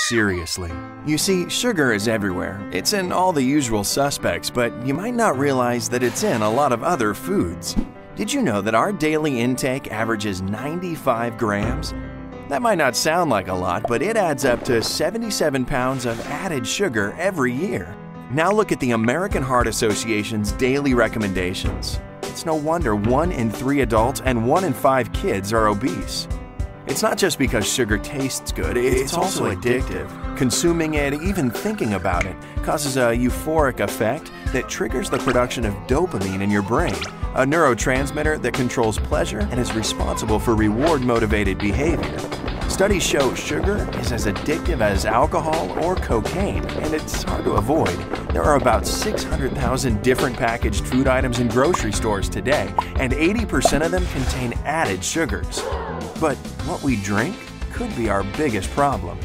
seriously. You see, sugar is everywhere. It's in all the usual suspects, but you might not realize that it's in a lot of other foods. Did you know that our daily intake averages 95 grams? That might not sound like a lot, but it adds up to 77 pounds of added sugar every year. Now look at the American Heart Association's daily recommendations. It's no wonder 1 in 3 adults and 1 in 5 kids are obese. It's not just because sugar tastes good, it's also addictive. Consuming it, even thinking about it, causes a euphoric effect that triggers the production of dopamine in your brain, a neurotransmitter that controls pleasure and is responsible for reward-motivated behavior. Studies show sugar is as addictive as alcohol or cocaine, and it's hard to avoid. There are about 600,000 different packaged food items in grocery stores today, and 80% of them contain added sugars. But what we drink could be our biggest problem.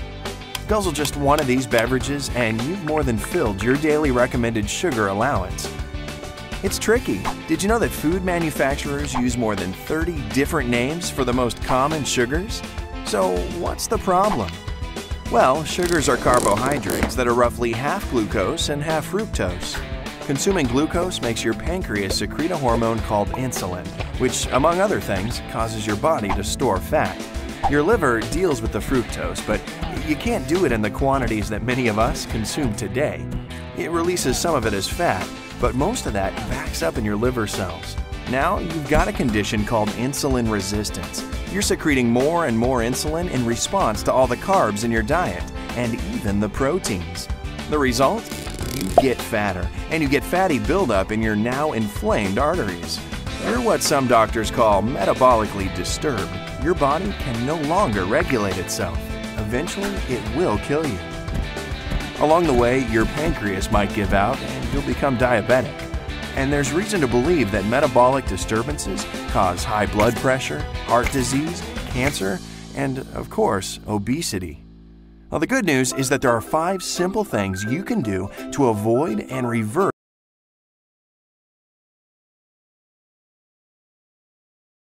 Guzzle just one of these beverages and you've more than filled your daily recommended sugar allowance. It's tricky. Did you know that food manufacturers use more than 30 different names for the most common sugars? So what's the problem? Well, sugars are carbohydrates that are roughly half glucose and half fructose. Consuming glucose makes your pancreas secrete a hormone called insulin, which, among other things, causes your body to store fat. Your liver deals with the fructose, but you can't do it in the quantities that many of us consume today. It releases some of it as fat, but most of that backs up in your liver cells. Now you've got a condition called insulin resistance. You're secreting more and more insulin in response to all the carbs in your diet, and even the proteins. The result? You get fatter, and you get fatty buildup in your now inflamed arteries. You're what some doctors call metabolically disturbed. Your body can no longer regulate itself. Eventually, it will kill you. Along the way, your pancreas might give out and you'll become diabetic. And there's reason to believe that metabolic disturbances cause high blood pressure, heart disease, cancer, and, of course, obesity. Well, the good news is that there are 5 simple things you can do to avoid and reverse